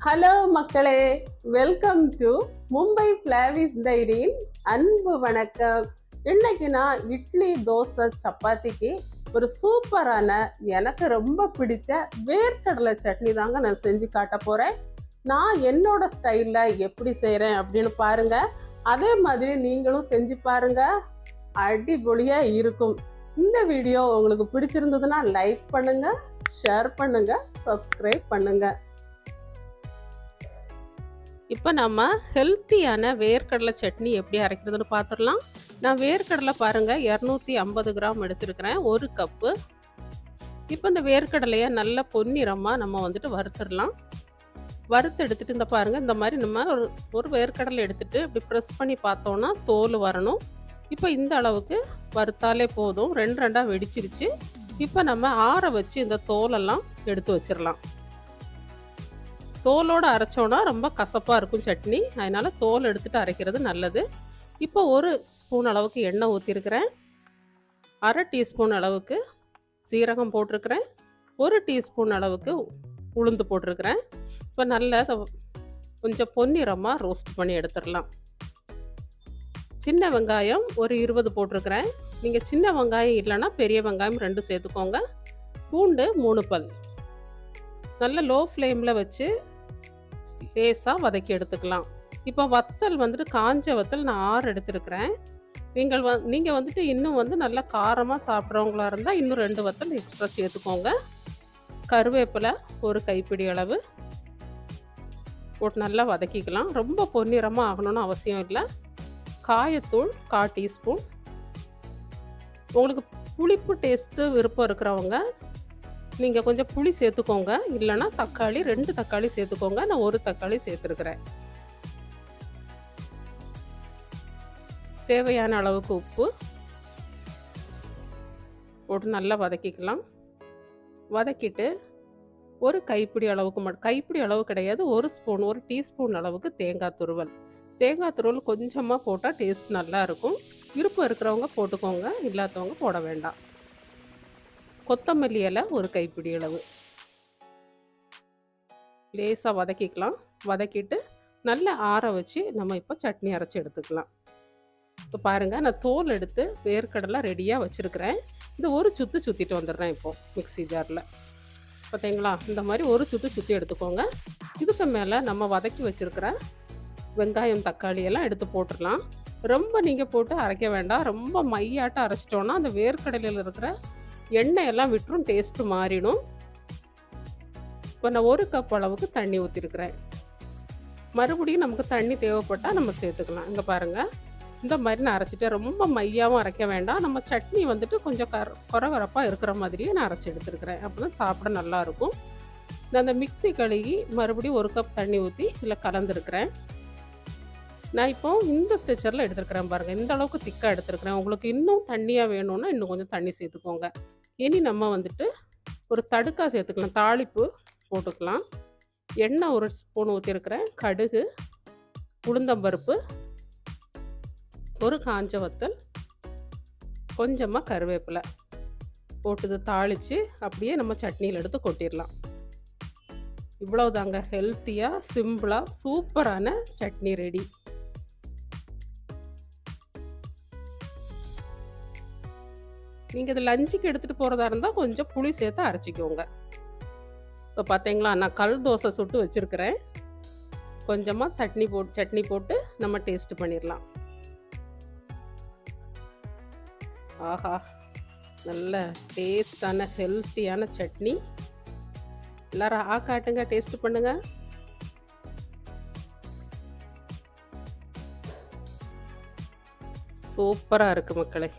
Hello மக்களே, welcome to Mumbai ஃப்ளாவிஸ் டைரியின் அன்பு வணக்கம். இன்னைக்கு நான் இட்லி, தோசை, சப்பாத்திக்கு ஒரு சூப்பரான எனக்கு ரொம்ப பிடிச்ச வேர்க்கடலை சட்னி தாங்க நான் செஞ்சு காட்ட போறேன். நான் என்னோட ஸ்டைல்ல எப்படி செய்யறேன் அப்படின்னு பாருங்க. அதே மாதிரி நீங்களும் செஞ்சு பாருங்க, அடிப்பொலியா இருக்கும். இந்த வீடியோ உங்களுக்கு பிடிச்சிருந்ததுன்னா லைக் பண்ணுங்க, ஷேர் பண்ணுங்க, சப்ஸ்கிரைப் பண்ணுங்க. இப்போ நம்ம ஹெல்த்தியான வேர்க்கடலை சட்னி எப்படி அரைக்கிறதுன்னு பார்த்துடலாம். நான் வேர்க்கடலை பாருங்கள் 250 கிராம் எடுத்துருக்கிறேன், 1 கப்பு. இப்போ இந்த வேர்க்கடலையை நல்லா பொன்னிறமாக நம்ம வந்துட்டு வறுத்துடலாம். வறுத்து எடுத்துகிட்டு இந்த பாருங்கள், இந்த மாதிரி நம்ம ஒரு வேர்க்கடலை எடுத்துகிட்டு இப்படி ப்ரெஸ் பண்ணி பார்த்தோன்னா தோல் வரணும். இப்போ இந்த அளவுக்கு வறுத்தாலே போதும். 2 வெடிச்சிருச்சு. இப்போ நம்ம ஆற வச்சு இந்த தோலெல்லாம் எடுத்து வச்சிடலாம். தோலோடு அரைச்சோன்னா ரொம்ப கசப்பாக இருக்கும் சட்னி, அதனால் தோல் எடுத்துகிட்டு அரைக்கிறது நல்லது. இப்போ 1 ஸ்பூன் அளவுக்கு எண்ணெய் ஊற்றிருக்கிறேன். 1/2 டீஸ்பூன் அளவுக்கு சீரகம் போட்டிருக்கிறேன். 1 டீஸ்பூன் அளவுக்கு உளுந்து போட்டிருக்கிறேன். இப்போ நல்லா கொஞ்சம் பொன்னிறமாக ரோஸ்ட் பண்ணி எடுத்துடலாம். சின்ன வெங்காயம் ஒரு 20 போட்டிருக்கிறேன். நீங்கள் சின்ன வெங்காயம் இல்லைன்னா பெரிய வெங்காயம் 2 சேர்த்துக்கோங்க. பூண்டு 3 பல். நல்ல லோ ஃப்ளேமில் வச்சு லேசாக வதக்கி எடுத்துக்கலாம். இப்போ வத்தல் வந்துட்டு காஞ்ச வத்தல் நான் 6 எடுத்துருக்கிறேன். நீங்கள் வந்துட்டு இன்னும் நல்லா காரமாக சாப்பிட்றவங்களா இருந்தால் இன்னும் 2 வத்தல் எக்ஸ்ட்ரா சேர்த்துக்கோங்க. கருவேப்பிலை ஒரு கைப்பிடி அளவு போட்டு நல்லா வதக்கிக்கலாம். ரொம்ப பொன்னிறமாக ஆகணும்னு அவசியம் இல்லை. காயத்தூள் 1/4 டீஸ்பூன். உங்களுக்கு புளிப்பு டேஸ்ட்டு விருப்பம் இருக்கிறவங்க நீங்கள் கொஞ்சம் புளி சேர்த்துக்கோங்க, இல்லைன்னா தக்காளி 2 தக்காளி சேர்த்துக்கோங்க. நான் 1 தக்காளி சேர்த்துருக்கிறேன். தேவையான அளவுக்கு உப்பு போட்டு நல்லா வதக்கிக்கலாம். வதக்கிட்டு ஒரு கைப்பிடி அளவுக்கு கைப்பிடி அளவு கிடையாது, 1 டீஸ்பூன் அளவுக்கு தேங்காய் துருவல். தேங்காய் துருவல் கொஞ்சமாக போட்டால் டேஸ்ட் நல்லா இருக்கும். விருப்பம் இருக்கிறவங்க போட்டுக்கோங்க, இல்லாதவங்க போட வேண்டாம். கொத்தமல்லி இலை ஒரு கைப்பிடி அளவு லேசாக வதக்கிக்கலாம். வதக்கிட்டு நல்லா ஆற வச்சு நம்ம இப்போ சட்னி அரைச்சி எடுத்துக்கலாம். இப்போ பாருங்கள், நான் தோல் எடுத்து வேர்க்கடலை ரெடியாக வச்சுருக்கிறேன். இந்த ஒரு சுற்றி சுற்றிட்டு வந்துடுறேன் இப்போது மிக்ஸி ஜாரில். பார்த்தீங்களா, இந்த மாதிரி ஒரு சுற்றி எடுத்துக்கோங்க. இதுக்கு மேலே நம்ம வதக்கி வச்சுருக்கிற வெங்காயம், தக்காளி எல்லாம் எடுத்து போட்டுடலாம். ரொம்ப நீங்கள் போட்டு அரைக்க வேண்டாம். ரொம்ப மையாட்டம் அரைச்சிட்டோன்னா அந்த வேர்க்கடலையில் இருக்கிற எண்ணெய் எல்லாம் விட்டுரும், டேஸ்ட்டு மாறிடும். இப்போ நான் 1 கப் அளவுக்கு தண்ணி ஊற்றிருக்கிறேன். மறுபடியும் நமக்கு தண்ணி தேவைப்பட்டால் நம்ம சேர்த்துக்கலாம். இங்கே பாருங்கள், இந்த மாதிரி நான் அரைச்சிட்டேன். ரொம்ப மையாகவும் அரைக்க வேண்டாம். நம்ம சட்னி வந்துட்டு கொஞ்சம் கொரகொரப்பாக இருக்கிற மாதிரியே நான் அரைச்சி எடுத்துருக்கிறேன். அப்போ தான் சாப்பிட நல்லாயிருக்கும். நான் அந்த மிக்ஸி கழுகி மறுபடியும் 1 கப் தண்ணி ஊற்றி இதில் கலந்துருக்கிறேன். நான் இப்போ இந்த ஸ்ட்ரெச்சரில் எடுத்துருக்கிறேன் பாருங்கள். இந்த அளவுக்கு திக்காக எடுத்துருக்கிறேன். உங்களுக்கு இன்னும் தண்ணியாக வேணும்னா இன்னும் கொஞ்சம் தண்ணி சேர்த்துக்கோங்க. இனி நம்ம வந்துட்டு ஒரு தடுக்கா சேர்த்துக்கலாம், தாளிப்பு போட்டுக்கலாம். எண்ணெய் 1 ஸ்பூன் ஊற்றிருக்கிறேன். கடுகு, உளுந்தம்பருப்பு, ஒரு காஞ்ச வத்தல், கொஞ்சமாக கருவேப்பிலை போட்டு தாளித்து அப்படியே நம்ம சட்னியில் எடுத்து கொட்டிடலாம். இவ்வளவுதாங்க, ஹெல்த்தியாக சிம்பிளாக சூப்பரான சட்னி ரெடி. நீங்கள் இது லஞ்சுக்கு எடுத்துகிட்டு போகிறதா இருந்தால் கொஞ்சம் புளி சேர்த்து அரைச்சிக்கோங்க. இப்போ பார்த்தீங்களா, நான் கல் தோசை சுட்டு வச்சுருக்கிறேன். கொஞ்சமாக சட்னி போட்டு நம்ம டேஸ்ட் பண்ணிடலாம். ஆஹா, நல்ல டேஸ்டான ஹெல்த்தியான சட்னி. எல்லோரும் காட்டுங்க, டேஸ்ட் பண்ணுங்க. சூப்பராக இருக்குது மக்களே.